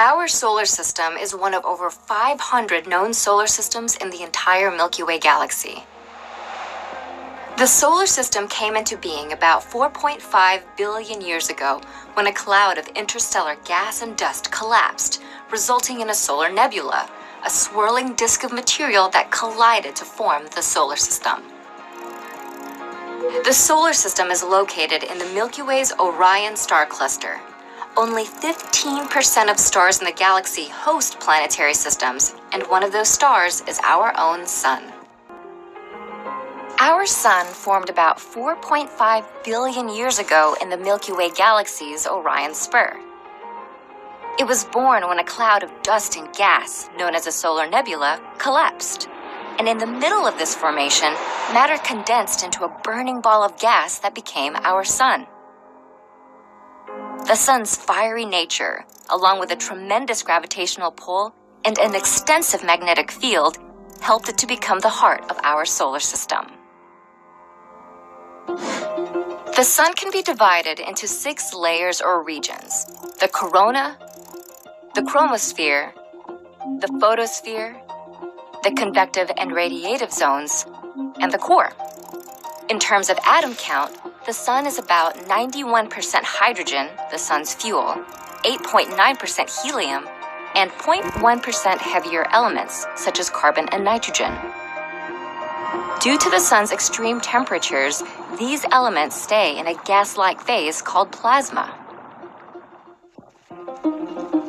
Our solar system is one of over 500 known solar systems in the entire Milky Way galaxy. The solar system came into being about 4.5 billion years ago when a cloud of interstellar gas and dust collapsed, resulting in a solar nebula, a swirling disk of material that collided to form the solar system. The solar system is located in the Milky Way's Orion star cluster. Only 15% of stars in the galaxy host planetary systems, and one of those stars is our own sun. Our sun formed about 4.5 billion years ago in the Milky Way galaxy's Orion spur. It was born when a cloud of dust and gas, known as a solar nebula, collapsed. And in the middle of this formation, matter condensed into a burning ball of gas that became our sun. The sun's fiery nature, along with a tremendous gravitational pull and an extensive magnetic field, helped it to become the heart of our solar system. The sun can be divided into 6 layers or regions: the corona, the chromosphere, the photosphere, the convective and radiative zones, and the core. In terms of atom count, the sun is about 91% hydrogen, the sun's fuel, 8.9% helium, and 0.1% heavier elements, such as carbon and nitrogen. Due to the sun's extreme temperatures, these elements stay in a gas-like phase called plasma.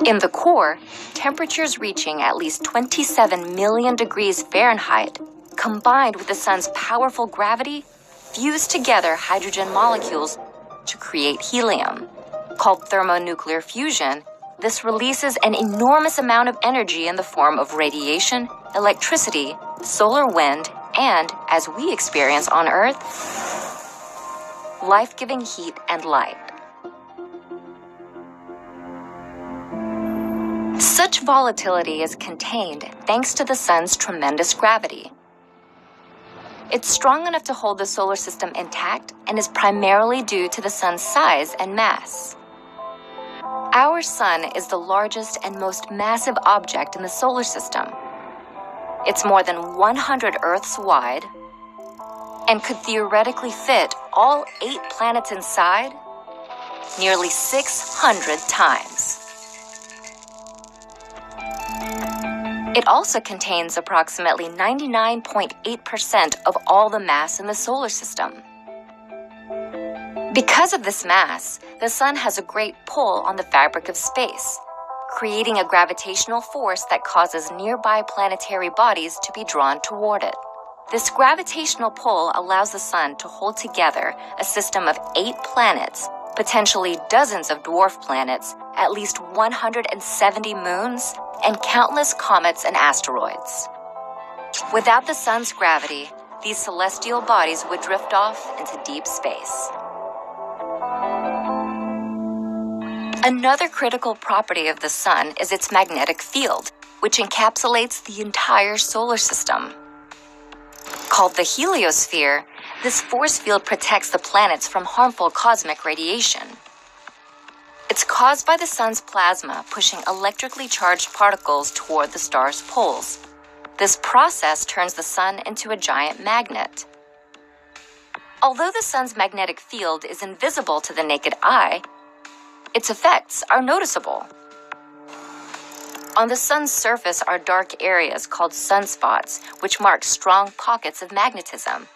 In the core, temperatures reaching at least 27 million degrees Fahrenheit, combined with the sun's powerful gravity, fuse together hydrogen molecules to create helium. Called thermonuclear fusion, this releases an enormous amount of energy in the form of radiation, electricity, solar wind, and, as we experience on Earth, life-giving heat and light. Such volatility is contained thanks to the sun's tremendous gravity. It's strong enough to hold the solar system intact and is primarily due to the sun's size and mass. Our sun is the largest and most massive object in the solar system. It's more than 100 Earths wide and could theoretically fit all 8 planets inside nearly 600 times. It also contains approximately 99.8% of all the mass in the solar system. Because of this mass, the sun has a great pull on the fabric of space, creating a gravitational force that causes nearby planetary bodies to be drawn toward it. This gravitational pull allows the sun to hold together a system of 8 planets, potentially dozens of dwarf planets, at least 170 moons, and countless comets and asteroids. Without the sun's gravity, these celestial bodies would drift off into deep space. Another critical property of the sun is its magnetic field, which encapsulates the entire solar system. Called the heliosphere, this force field protects the planets from harmful cosmic radiation. It's caused by the sun's plasma pushing electrically charged particles toward the star's poles. This process turns the sun into a giant magnet. Although the sun's magnetic field is invisible to the naked eye, its effects are noticeable. On the sun's surface are dark areas called sunspots, which mark strong pockets of magnetism.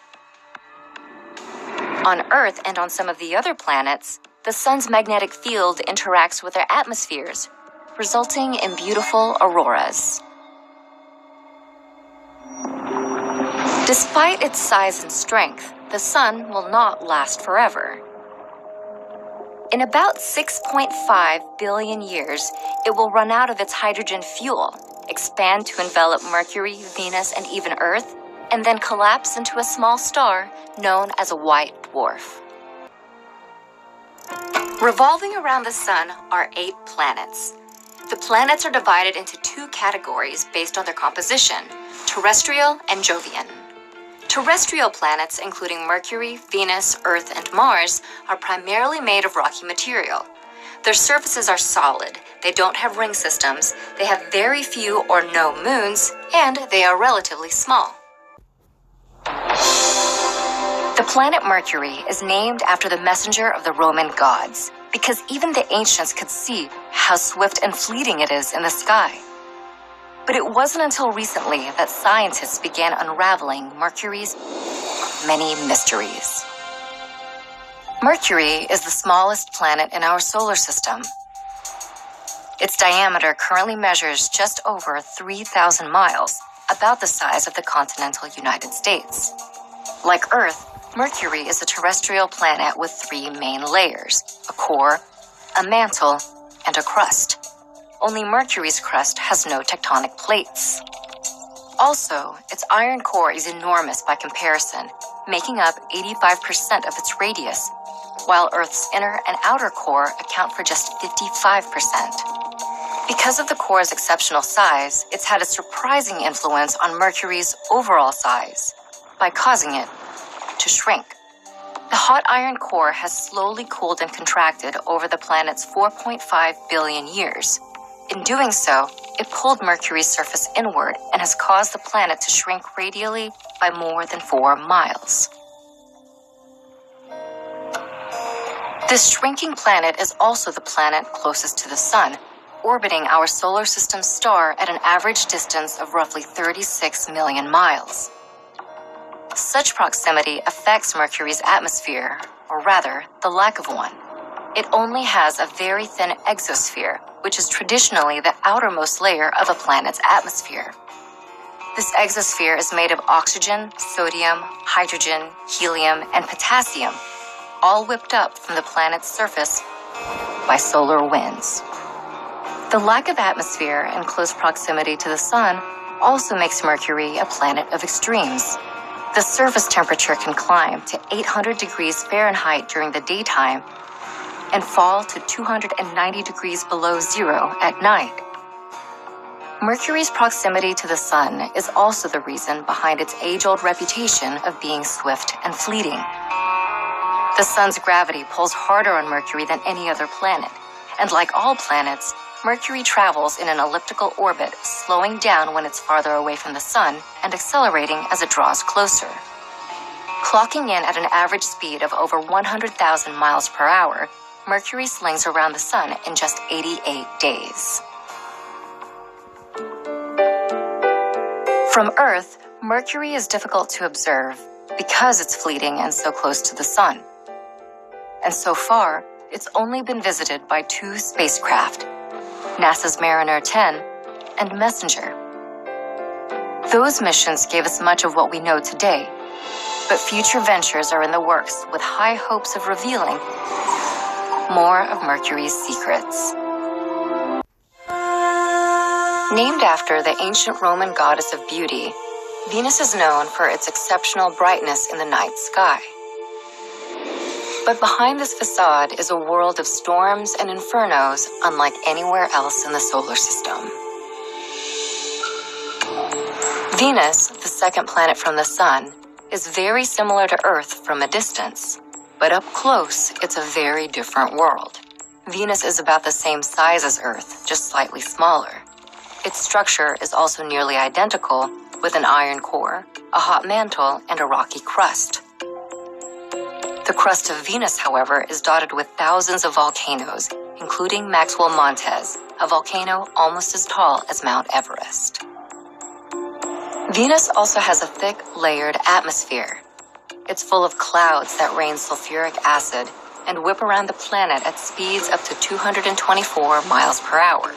On Earth and on some of the other planets, the sun's magnetic field interacts with their atmospheres, resulting in beautiful auroras. Despite its size and strength, the sun will not last forever. In about 6.5 billion years, it will run out of its hydrogen fuel, expand to envelop Mercury, Venus, and even Earth, and then collapse into a small star known as a white dwarf. Revolving around the sun are 8 planets. The planets are divided into 2 categories based on their composition: terrestrial and Jovian. Terrestrial planets, including Mercury, Venus, Earth, and Mars, are primarily made of rocky material. Their surfaces are solid, they don't have ring systems, they have very few or no moons, and they are relatively small. The planet Mercury is named after the messenger of the Roman gods, because even the ancients could see how swift and fleeting it is in the sky. But it wasn't until recently that scientists began unraveling Mercury's many mysteries. Mercury is the smallest planet in our solar system. Its diameter currently measures just over 3,000 miles, about the size of the continental United States. Like Earth, Mercury is a terrestrial planet with three main layers: a core, a mantle, and a crust. Only Mercury's crust has no tectonic plates. Also, its iron core is enormous by comparison, making up 85% of its radius, while Earth's inner and outer core account for just 55%. Because of the core's exceptional size, it's had a surprising influence on Mercury's overall size by causing it to shrink. The hot iron core has slowly cooled and contracted over the planet's 4.5 billion years. In doing so, it pulled Mercury's surface inward and has caused the planet to shrink radially by more than 4 miles. This shrinking planet is also the planet closest to the Sun, orbiting our solar system star at an average distance of roughly 36 million miles. Such proximity affects Mercury's atmosphere, or rather, the lack of one. It only has a very thin exosphere, which is traditionally the outermost layer of a planet's atmosphere. This exosphere is made of oxygen, sodium, hydrogen, helium, and potassium, all whipped up from the planet's surface by solar winds. The lack of atmosphere and close proximity to the Sun also makes Mercury a planet of extremes. The surface temperature can climb to 800 degrees Fahrenheit during the daytime and fall to 290 degrees below zero at night. Mercury's proximity to the Sun is also the reason behind its age-old reputation of being swift and fleeting. The Sun's gravity pulls harder on Mercury than any other planet, and like all planets, Mercury travels in an elliptical orbit, slowing down when it's farther away from the Sun and accelerating as it draws closer. Clocking in at an average speed of over 100,000 miles per hour, Mercury slings around the Sun in just 88 days. From Earth, Mercury is difficult to observe because it's fleeting and so close to the Sun. And so far, it's only been visited by 2 spacecraft, NASA's Mariner 10 and Messenger. Those missions gave us much of what we know today, but future ventures are in the works with high hopes of revealing more of Mercury's secrets. Named after the ancient Roman goddess of beauty, Venus is known for its exceptional brightness in the night sky. But behind this facade is a world of storms and infernos unlike anywhere else in the solar system. Venus, the second planet from the Sun, is very similar to Earth from a distance, but up close, it's a very different world. Venus is about the same size as Earth, just slightly smaller. Its structure is also nearly identical, with an iron core, a hot mantle, and a rocky crust. The crust of Venus, however, is dotted with thousands of volcanoes, including Maxwell Montes, a volcano almost as tall as Mount Everest. Venus also has a thick, layered atmosphere. It's full of clouds that rain sulfuric acid and whip around the planet at speeds up to 224 miles per hour,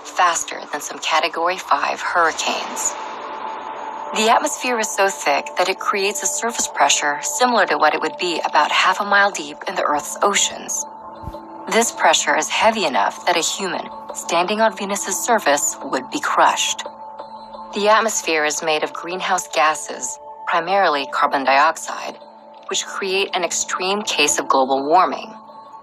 faster than some Category 5 hurricanes. The atmosphere is so thick that it creates a surface pressure similar to what it would be about half a mile deep in the Earth's oceans. This pressure is heavy enough that a human standing on Venus's surface would be crushed. The atmosphere is made of greenhouse gases, primarily carbon dioxide, which create an extreme case of global warming.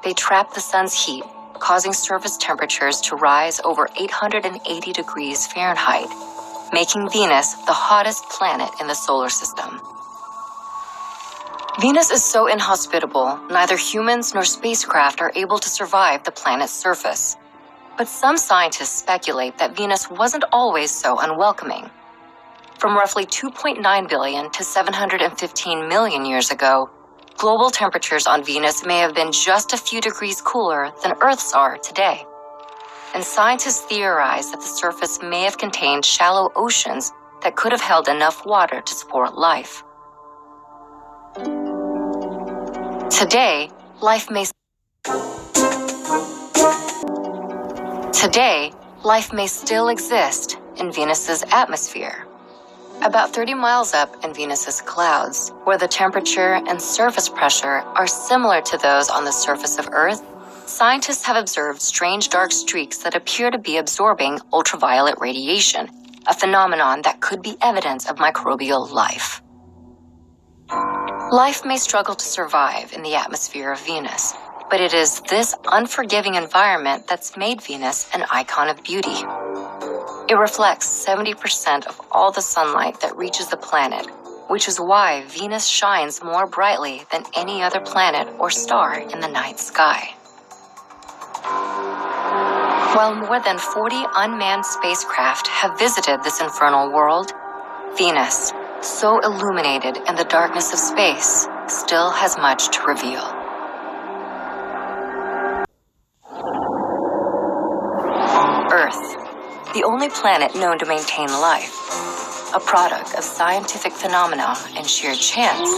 They trap the sun's heat, causing surface temperatures to rise over 880 degrees Fahrenheit, making Venus the hottest planet in the solar system. Venus is so inhospitable, neither humans nor spacecraft are able to survive the planet's surface. But some scientists speculate that Venus wasn't always so unwelcoming. From roughly 2.9 billion to 715 million years ago, global temperatures on Venus may have been just a few degrees cooler than Earth's are today. And scientists theorize that the surface may have contained shallow oceans that could have held enough water to support life. Today, life may still exist in Venus's atmosphere. About 30 miles up in Venus's clouds, where the temperature and surface pressure are similar to those on the surface of Earth, scientists have observed strange dark streaks that appear to be absorbing ultraviolet radiation, a phenomenon that could be evidence of microbial life. Life may struggle to survive in the atmosphere of Venus, but it is this unforgiving environment that's made Venus an icon of beauty. It reflects 70% of all the sunlight that reaches the planet, which is why Venus shines more brightly than any other planet or star in the night sky. While more than 40 unmanned spacecraft have visited this infernal world, Venus, so illuminated in the darkness of space, still has much to reveal. Earth, the only planet known to maintain life, a product of scientific phenomena and sheer chance.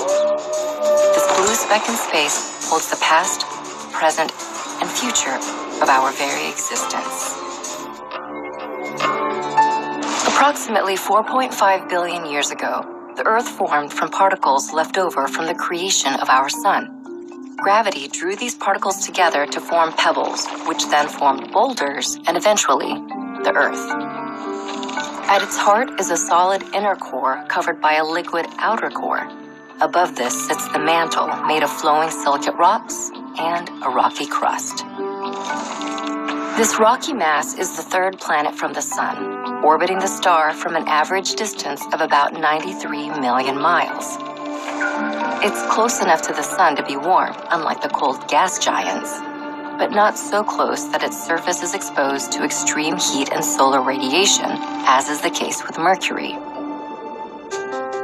This blue speck in space holds the past, present, and future of our very existence. Approximately 4.5 billion years ago, the Earth formed from particles left over from the creation of our Sun. Gravity drew these particles together to form pebbles, which then formed boulders and eventually the Earth. At its heart is a solid inner core covered by a liquid outer core. Above this sits the mantle made of flowing silicate rocks and a rocky crust. This rocky mass is the third planet from the Sun, orbiting the star from an average distance of about 93 million miles. It's close enough to the Sun to be warm, unlike the cold gas giants, but not so close that its surface is exposed to extreme heat and solar radiation, as is the case with Mercury.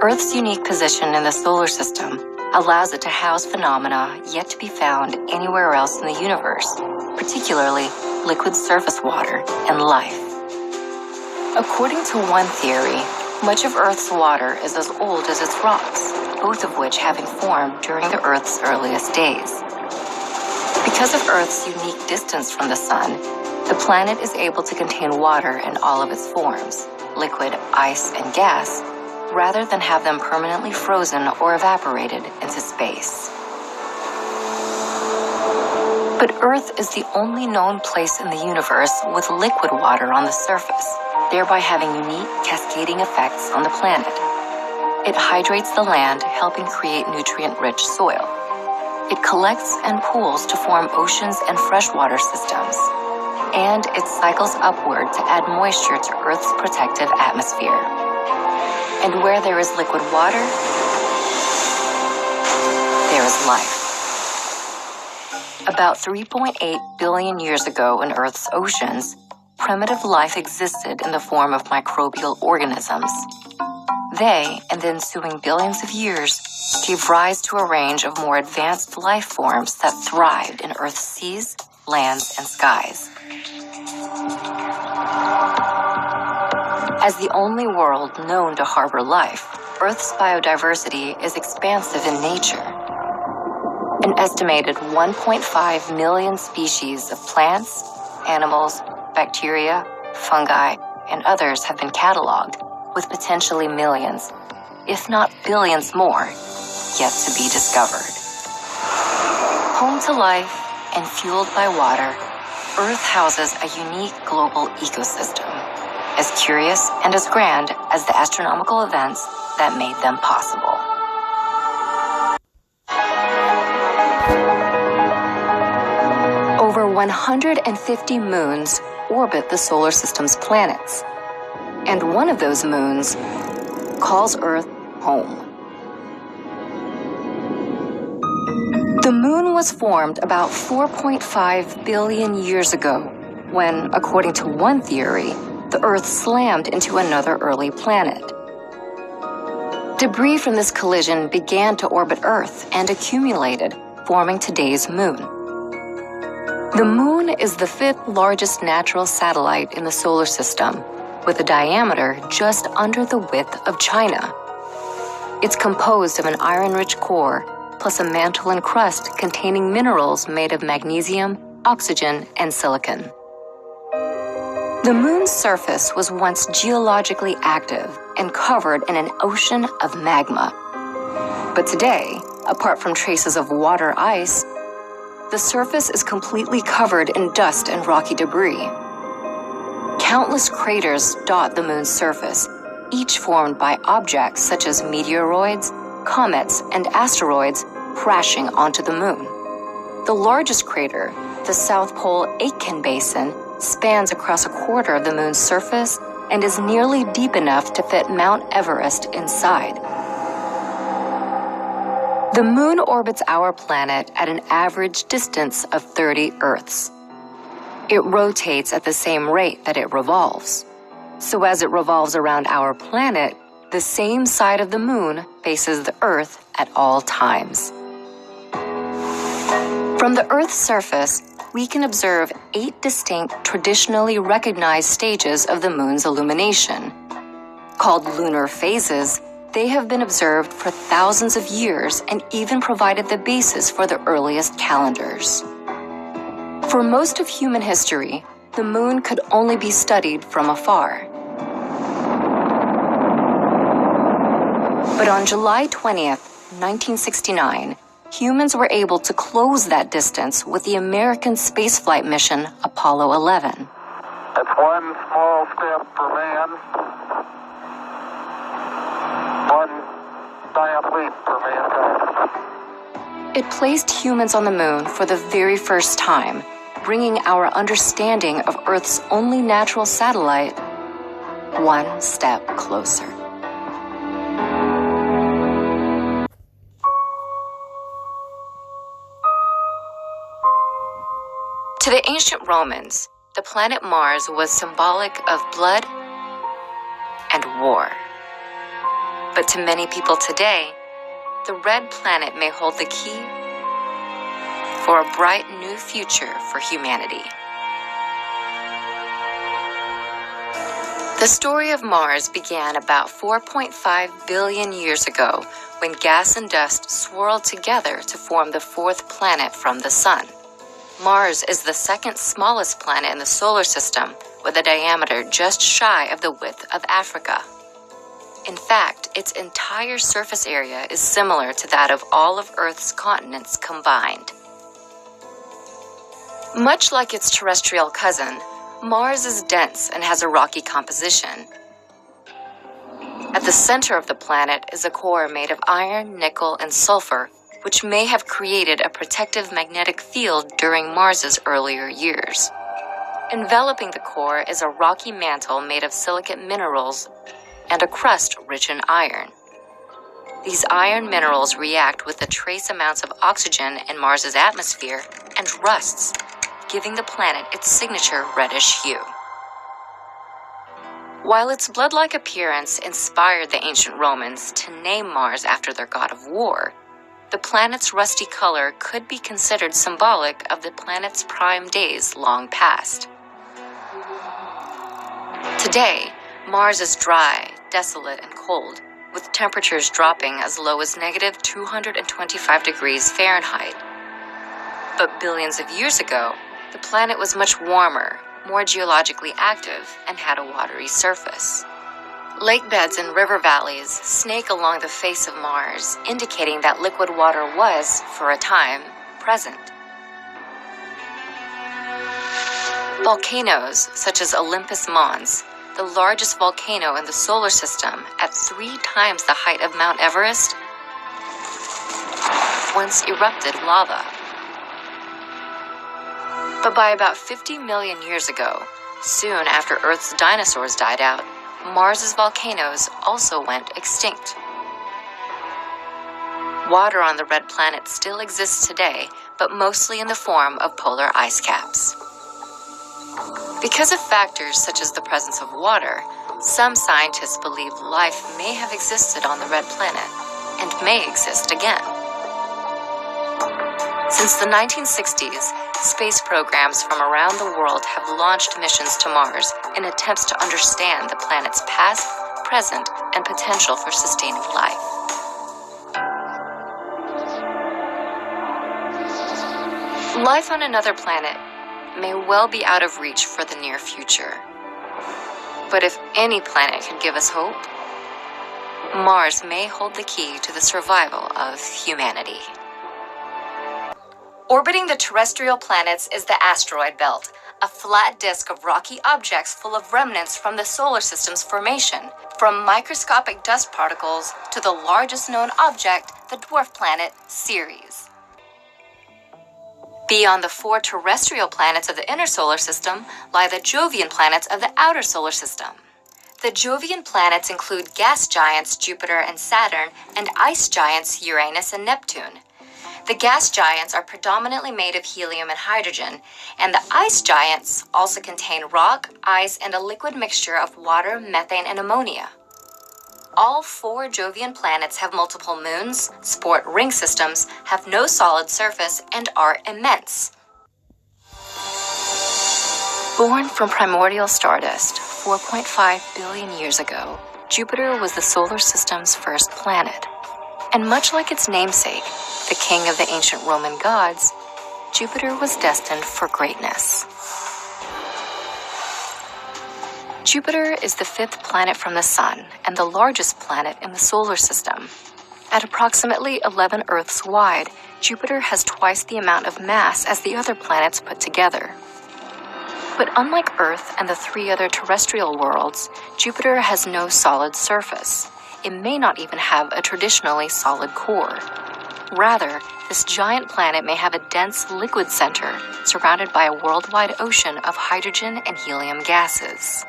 Earth's unique position in the solar system allows it to house phenomena yet to be found anywhere else in the universe, particularly liquid surface water and life. According to one theory, much of Earth's water is as old as its rocks, both of which having formed during the Earth's earliest days. Because of Earth's unique distance from the Sun, the planet is able to contain water in all of its forms, liquid, ice, and gas, rather than have them permanently frozen or evaporated into space. But Earth is the only known place in the universe with liquid water on the surface, thereby having unique cascading effects on the planet. It hydrates the land, helping create nutrient-rich soil. It collects and pools to form oceans and freshwater systems. And it cycles upward to add moisture to Earth's protective atmosphere. And where there is liquid water, there is life. About 3.8 billion years ago in Earth's oceans, primitive life existed in the form of microbial organisms. They, in the ensuing billions of years, gave rise to a range of more advanced life forms that thrived in Earth's seas, lands, and skies. As the only world known to harbor life, Earth's biodiversity is expansive in nature. An estimated 1.5 million species of plants, animals, bacteria, fungi, and others have been cataloged, with potentially millions, if not billions more, yet to be discovered. Home to life and fueled by water, Earth houses a unique global ecosystem, as curious and as grand as the astronomical events that made them possible. Over 150 moons orbit the solar system's planets, and one of those moons calls Earth home. The moon was formed about 4.5 billion years ago when, according to one theory, the Earth slammed into another early planet. Debris from this collision began to orbit Earth and accumulated, forming today's moon. The moon is the fifth largest natural satellite in the solar system, with a diameter just under the width of China. It's composed of an iron-rich core, plus a mantle and crust containing minerals made of magnesium, oxygen, and silicon. The moon's surface was once geologically active and covered in an ocean of magma. But today, apart from traces of water ice, the surface is completely covered in dust and rocky debris. Countless craters dot the moon's surface, each formed by objects such as meteoroids, comets, and asteroids crashing onto the moon. The largest crater, the South Pole Aitken Basin, spans across a quarter of the moon's surface and is nearly deep enough to fit Mount Everest inside. The moon orbits our planet at an average distance of 30 Earths. It rotates at the same rate that it revolves. So as it revolves around our planet, the same side of the moon faces the Earth at all times. From the Earth's surface, we can observe 8 distinct, traditionally recognized stages of the moon's illumination. Called lunar phases, they have been observed for thousands of years and even provided the basis for the earliest calendars. For most of human history, the moon could only be studied from afar. But on July 20th, 1969, humans were able to close that distance with the American spaceflight mission Apollo 11. That's one small step for man, one giant leap for mankind. It placed humans on the moon for the very first time, bringing our understanding of Earth's only natural satellite one step closer. To the ancient Romans, the planet Mars was symbolic of blood and war. But to many people today, the red planet may hold the key for a bright new future for humanity. The story of Mars began about 4.5 billion years ago when gas and dust swirled together to form the fourth planet from the Sun. Mars is the second smallest planet in the solar system, with a diameter just shy of the width of Africa. In fact, its entire surface area is similar to that of all of Earth's continents combined. Much like its terrestrial cousin, Mars is dense and has a rocky composition. At the center of the planet is a core made of iron, nickel, and sulfur, which may have created a protective magnetic field during Mars's earlier years. Enveloping the core is a rocky mantle made of silicate minerals and a crust rich in iron. These iron minerals react with the trace amounts of oxygen in Mars's atmosphere and rusts, giving the planet its signature reddish hue. While its blood-like appearance inspired the ancient Romans to name Mars after their god of war, the planet's rusty color could be considered symbolic of the planet's prime days long past. Today, Mars is dry, desolate, and cold, with temperatures dropping as low as -225 degrees Fahrenheit. But billions of years ago, the planet was much warmer, more geologically active, and had a watery surface. Lake beds and river valleys snake along the face of Mars, indicating that liquid water was, for a time, present. Volcanoes, such as Olympus Mons, the largest volcano in the solar system at 3 times the height of Mount Everest, once erupted lava. But by about 50 million years ago, soon after Earth's dinosaurs died out, Mars's volcanoes also went extinct. Water on the red planet still exists today, but mostly in the form of polar ice caps. Because of factors such as the presence of water, some scientists believe life may have existed on the red planet and may exist again. Since the 1960s, space programs from around the world have launched missions to Mars in attempts to understand the planet's past, present, and potential for sustaining life. Life on another planet may well be out of reach for the near future. But if any planet can give us hope, Mars may hold the key to the survival of humanity. Orbiting the terrestrial planets is the asteroid belt, a flat disk of rocky objects full of remnants from the solar system's formation, from microscopic dust particles to the largest known object, the dwarf planet Ceres. Beyond the 4 terrestrial planets of the inner solar system lie the Jovian planets of the outer solar system. The Jovian planets include gas giants Jupiter and Saturn and ice giants Uranus and Neptune. The gas giants are predominantly made of helium and hydrogen, and the ice giants also contain rock, ice, and a liquid mixture of water, methane, and ammonia. All 4 Jovian planets have multiple moons, sport ring systems, have no solid surface, and are immense. Born from primordial stardust 4.5 billion years ago, Jupiter was the solar system's first planet. And much like its namesake, the king of the ancient Roman gods, Jupiter was destined for greatness. Jupiter is the 5th planet from the Sun and the largest planet in the solar system. At approximately 11 Earths wide, Jupiter has twice the amount of mass as the other planets put together. But unlike Earth and the 3 other terrestrial worlds, Jupiter has no solid surface. It may not even have a traditionally solid core. Rather, this giant planet may have a dense liquid center surrounded by a worldwide ocean of hydrogen and helium gases.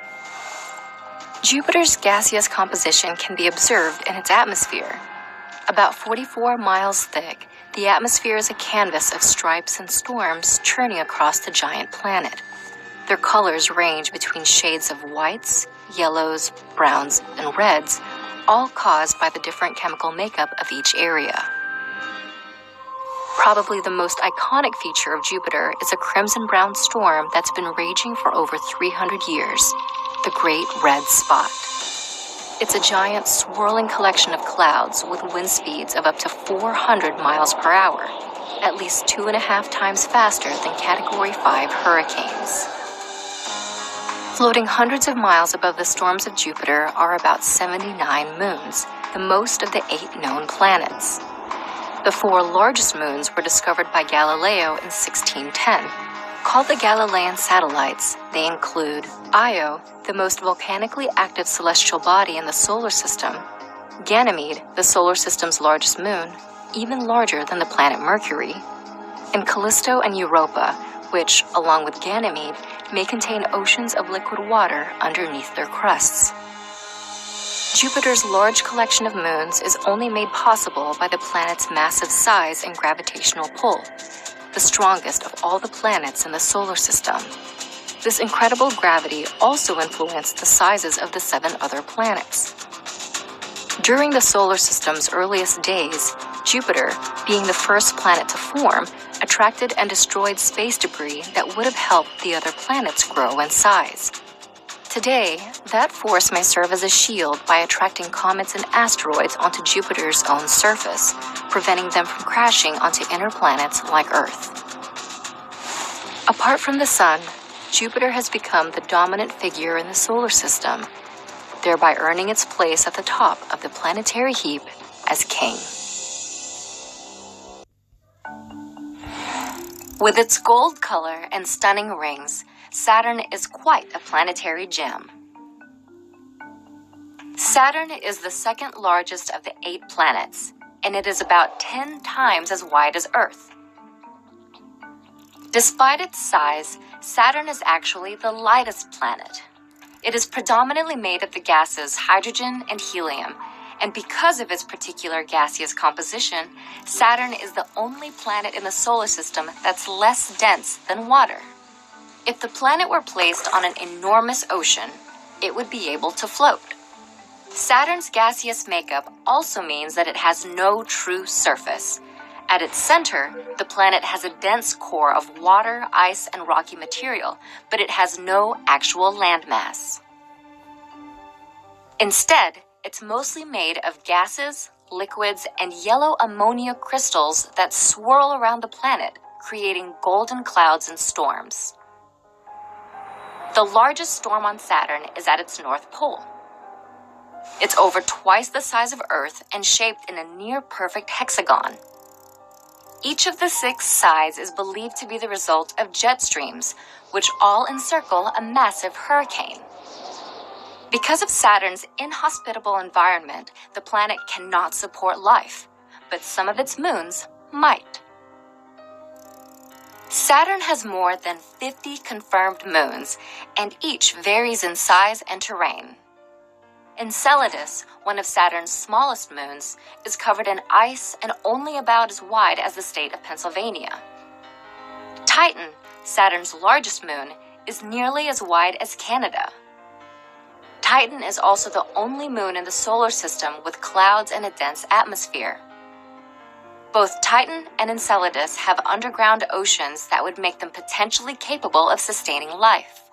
Jupiter's gaseous composition can be observed in its atmosphere. About 44 miles thick, the atmosphere is a canvas of stripes and storms churning across the giant planet. Their colors range between shades of whites, yellows, browns, and reds, all caused by the different chemical makeup of each area. Probably the most iconic feature of Jupiter is a crimson-brown storm that's been raging for over 300 years, the Great Red Spot. It's a giant swirling collection of clouds with wind speeds of up to 400 miles per hour, at least 2.5 times faster than Category 5 hurricanes. Floating hundreds of miles above the storms of Jupiter are about 79 moons, the most of the 8 known planets. The 4 largest moons were discovered by Galileo in 1610. Called the Galilean satellites, they include Io, the most volcanically active celestial body in the solar system, Ganymede, the solar system's largest moon, even larger than the planet Mercury, and Callisto and Europa, which, along with Ganymede, may contain oceans of liquid water underneath their crusts. Jupiter's large collection of moons is only made possible by the planet's massive size and gravitational pull, the strongest of all the planets in the solar system. This incredible gravity also influenced the sizes of the 7 other planets. During the solar system's earliest days, Jupiter, being the first planet to form, attracted and destroyed space debris that would have helped the other planets grow in size. Today, that force may serve as a shield by attracting comets and asteroids onto Jupiter's own surface, preventing them from crashing onto inner planets like Earth. Apart from the Sun, Jupiter has become the dominant figure in the solar system, thereby earning its place at the top of the planetary heap as king. With its gold color and stunning rings, Saturn is quite a planetary gem. Saturn is the 2nd largest of the 8 planets, and it is about 10 times as wide as Earth. Despite its size, Saturn is actually the lightest planet. It is predominantly made of the gases hydrogen and helium, and because of its particular gaseous composition, Saturn is the only planet in the solar system that's less dense than water. If the planet were placed on an enormous ocean, it would be able to float. Saturn's gaseous makeup also means that it has no true surface. At its center, the planet has a dense core of water, ice, and rocky material, but it has no actual landmass. Instead, it's mostly made of gases, liquids, and yellow ammonia crystals that swirl around the planet, creating golden clouds and storms. The largest storm on Saturn is at its north pole. It's over twice the size of Earth and shaped in a near-perfect hexagon. Each of the 6 sides is believed to be the result of jet streams, which all encircle a massive hurricane. Because of Saturn's inhospitable environment, the planet cannot support life, but some of its moons might. Saturn has more than 50 confirmed moons, and each varies in size and terrain. Enceladus, one of Saturn's smallest moons, is covered in ice and only about as wide as the state of Pennsylvania. Titan, Saturn's largest moon, is nearly as wide as Canada. Titan is also the only moon in the solar system with clouds and a dense atmosphere. Both Titan and Enceladus have underground oceans that would make them potentially capable of sustaining life.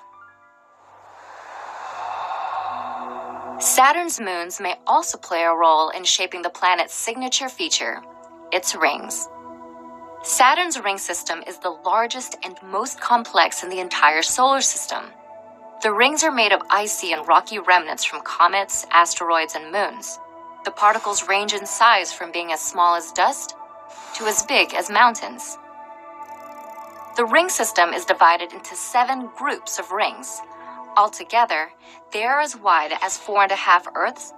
Saturn's moons may also play a role in shaping the planet's signature feature, its rings. Saturn's ring system is the largest and most complex in the entire solar system. The rings are made of icy and rocky remnants from comets, asteroids, and moons. The particles range in size from being as small as dust to as big as mountains. The ring system is divided into 7 groups of rings. Altogether, they are as wide as 4.5 Earths,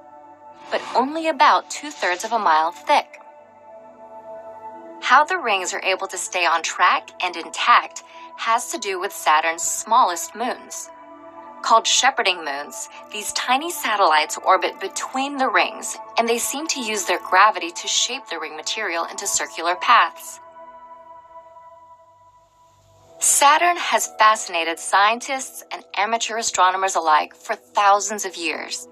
but only about 2/3 of a mile thick. How the rings are able to stay on track and intact has to do with Saturn's smallest moons. Called shepherding moons, these tiny satellites orbit between the rings, and they seem to use their gravity to shape the ring material into circular paths. Saturn has fascinated scientists and amateur astronomers alike for thousands of years.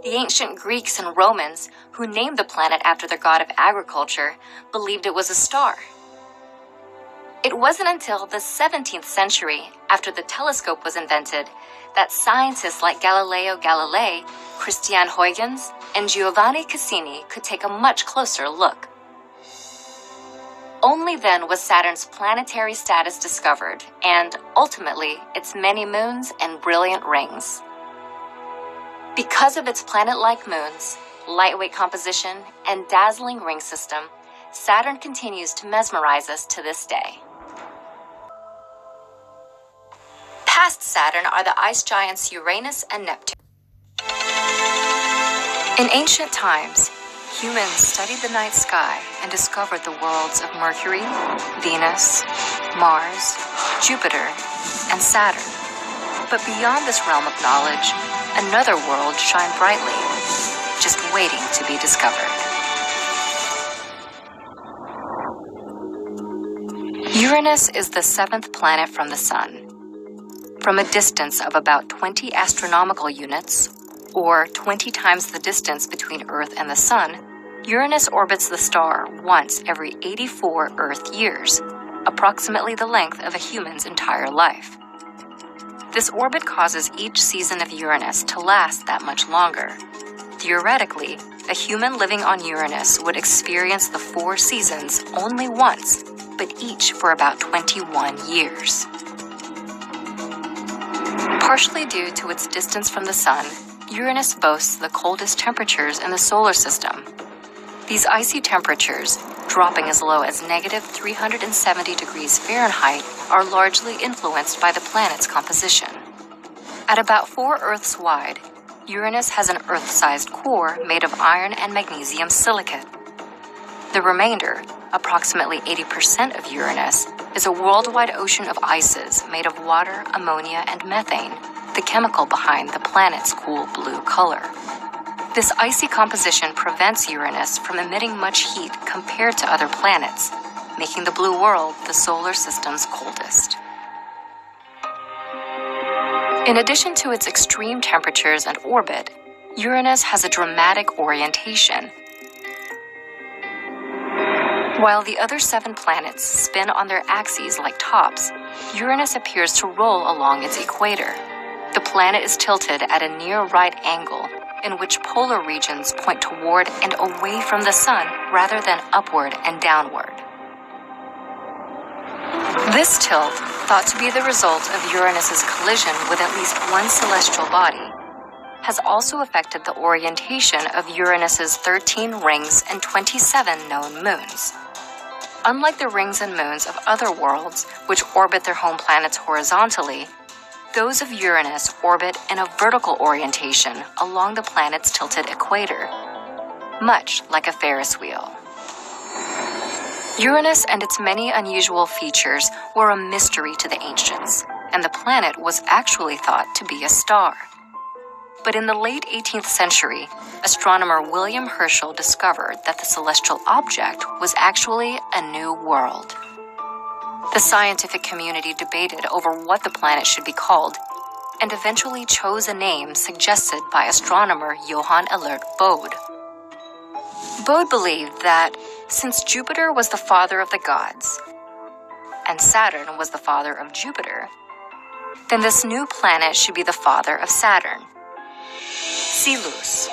The ancient Greeks and Romans, who named the planet after their god of agriculture, believed it was a star. It wasn't until the 17th century, after the telescope was invented, that scientists like Galileo Galilei, Christian Huygens, and Giovanni Cassini could take a much closer look. Only then was Saturn's planetary status discovered, and ultimately, its many moons and brilliant rings. Because of its planet-like moons, lightweight composition, and dazzling ring system, Saturn continues to mesmerize us to this day. Past Saturn are the ice giants Uranus and Neptune. In ancient times, humans studied the night sky and discovered the worlds of Mercury, Venus, Mars, Jupiter, and Saturn. But beyond this realm of knowledge, another world shined brightly, just waiting to be discovered. Uranus is the 7th planet from the Sun. From a distance of about 20 astronomical units, or 20 times the distance between Earth and the Sun, Uranus orbits the star once every 84 Earth years, approximately the length of a human's entire life. This orbit causes each season of Uranus to last that much longer. Theoretically, a human living on Uranus would experience the 4 seasons only once, but each for about 21 years. Partially due to its distance from the Sun, Uranus boasts the coldest temperatures in the solar system. These icy temperatures, dropping as low as -370 degrees Fahrenheit, are largely influenced by the planet's composition. At about 4 Earths wide, Uranus has an Earth-sized core made of iron and magnesium silicate. The remainder, approximately 80% of Uranus, is a worldwide ocean of ices made of water, ammonia, and methane, the chemical behind the planet's cool blue color. This icy composition prevents Uranus from emitting much heat compared to other planets, making the blue world the solar system's coldest. In addition to its extreme temperatures and orbit, Uranus has a dramatic orientation. While the other 7 planets spin on their axes like tops, Uranus appears to roll along its equator. The planet is tilted at a near right angle, in which polar regions point toward and away from the Sun rather than upward and downward. This tilt, thought to be the result of Uranus's collision with at least one celestial body, has also affected the orientation of Uranus's 13 rings and 27 known moons. Unlike the rings and moons of other worlds, which orbit their home planets horizontally, those of Uranus orbit in a vertical orientation along the planet's tilted equator, much like a Ferris wheel. Uranus and its many unusual features were a mystery to the ancients, and the planet was actually thought to be a star. But in the late 18th century, astronomer William Herschel discovered that the celestial object was actually a new world. The scientific community debated over what the planet should be called, and eventually chose a name suggested by astronomer Johann Elert Bode. Bode believed that since Jupiter was the father of the gods, and Saturn was the father of Jupiter, then this new planet should be the father of Saturn, Silus.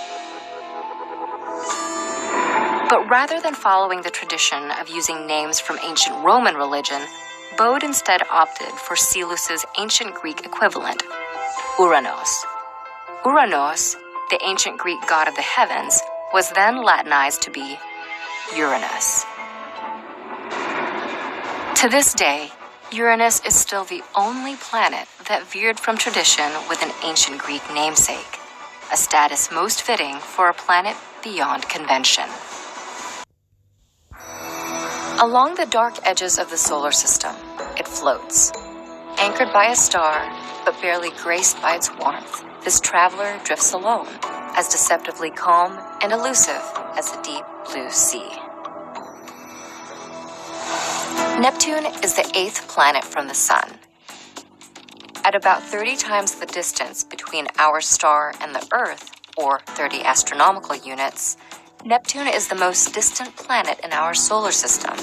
But rather than following the tradition of using names from ancient Roman religion, Bode instead opted for Silus's ancient Greek equivalent, Uranos. Uranos, the ancient Greek god of the heavens, was then Latinized to be Uranus. To this day, Uranus is still the only planet that veered from tradition with an ancient Greek namesake, a status most fitting for a planet beyond convention. Along the dark edges of the solar system, it floats. Anchored by a star, but barely graced by its warmth, this traveler drifts alone, as deceptively calm and elusive as the deep blue sea. Neptune is the 8th planet from the Sun. At about 30 times the distance between our star and the Earth, or 30 astronomical units, Neptune is the most distant planet in our solar system.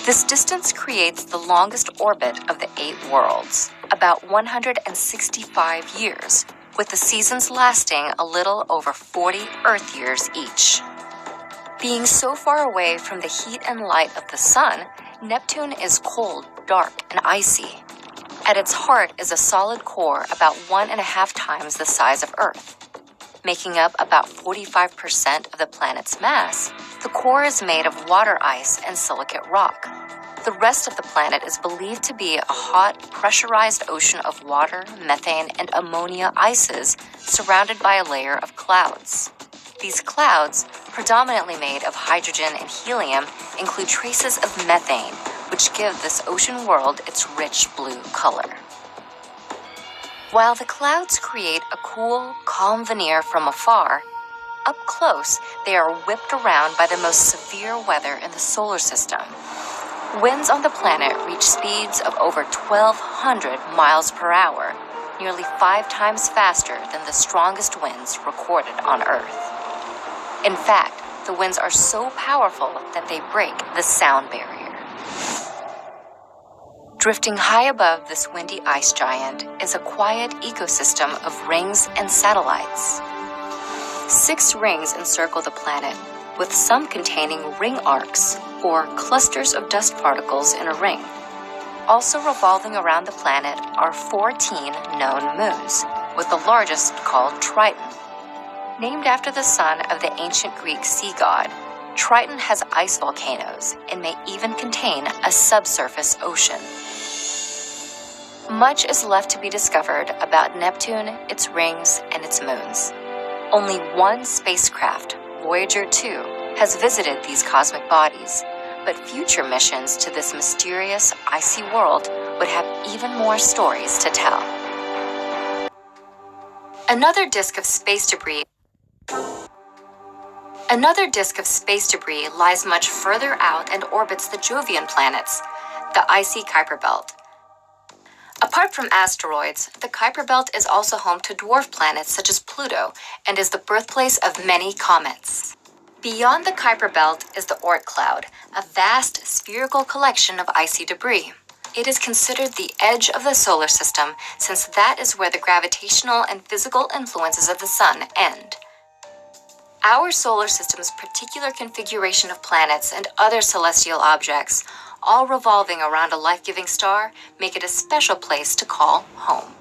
This distance creates the longest orbit of the 8 worlds, about 165 years, with the seasons lasting a little over 40 Earth years each. Being so far away from the heat and light of the Sun, Neptune is cold, dark, and icy. At its heart is a solid core about 1.5 times the size of Earth. Making up about 45% of the planet's mass, the core is made of water ice and silicate rock. The rest of the planet is believed to be a hot, pressurized ocean of water, methane, and ammonia ices surrounded by a layer of clouds. These clouds, predominantly made of hydrogen and helium, include traces of methane, which give this ocean world its rich blue color. While the clouds create a cool, calm veneer from afar, up close they are whipped around by the most severe weather in the solar system. Winds on the planet reach speeds of over 1,200 miles per hour, nearly 5 times faster than the strongest winds recorded on Earth. In fact, the winds are so powerful that they break the sound barrier. Drifting high above this windy ice giant is a quiet ecosystem of rings and satellites. 6 rings encircle the planet, with some containing ring arcs, or clusters of dust particles in a ring. Also revolving around the planet are 14 known moons, with the largest called Triton. Named after the son of the ancient Greek sea god, Triton has ice volcanoes and may even contain a subsurface ocean. Much is left to be discovered about Neptune, its rings, and its moons. Only one spacecraft, Voyager 2, has visited these cosmic bodies, but future missions to this mysterious, icy world would have even more stories to tell. Another disk of space debris lies much further out and orbits the Jovian planets, the icy Kuiper belt. A Apart from asteroids, the Kuiper Belt is also home to dwarf planets such as Pluto and is the birthplace of many comets. Beyond the Kuiper Belt is the Oort cloud, a vast spherical collection of icy debris. It is considered the edge of the solar system since that is where the gravitational and physical influences of the sun end. Our solar system's particular configuration of planets and other celestial objects, all revolving around a life-giving star, make it a special place to call home.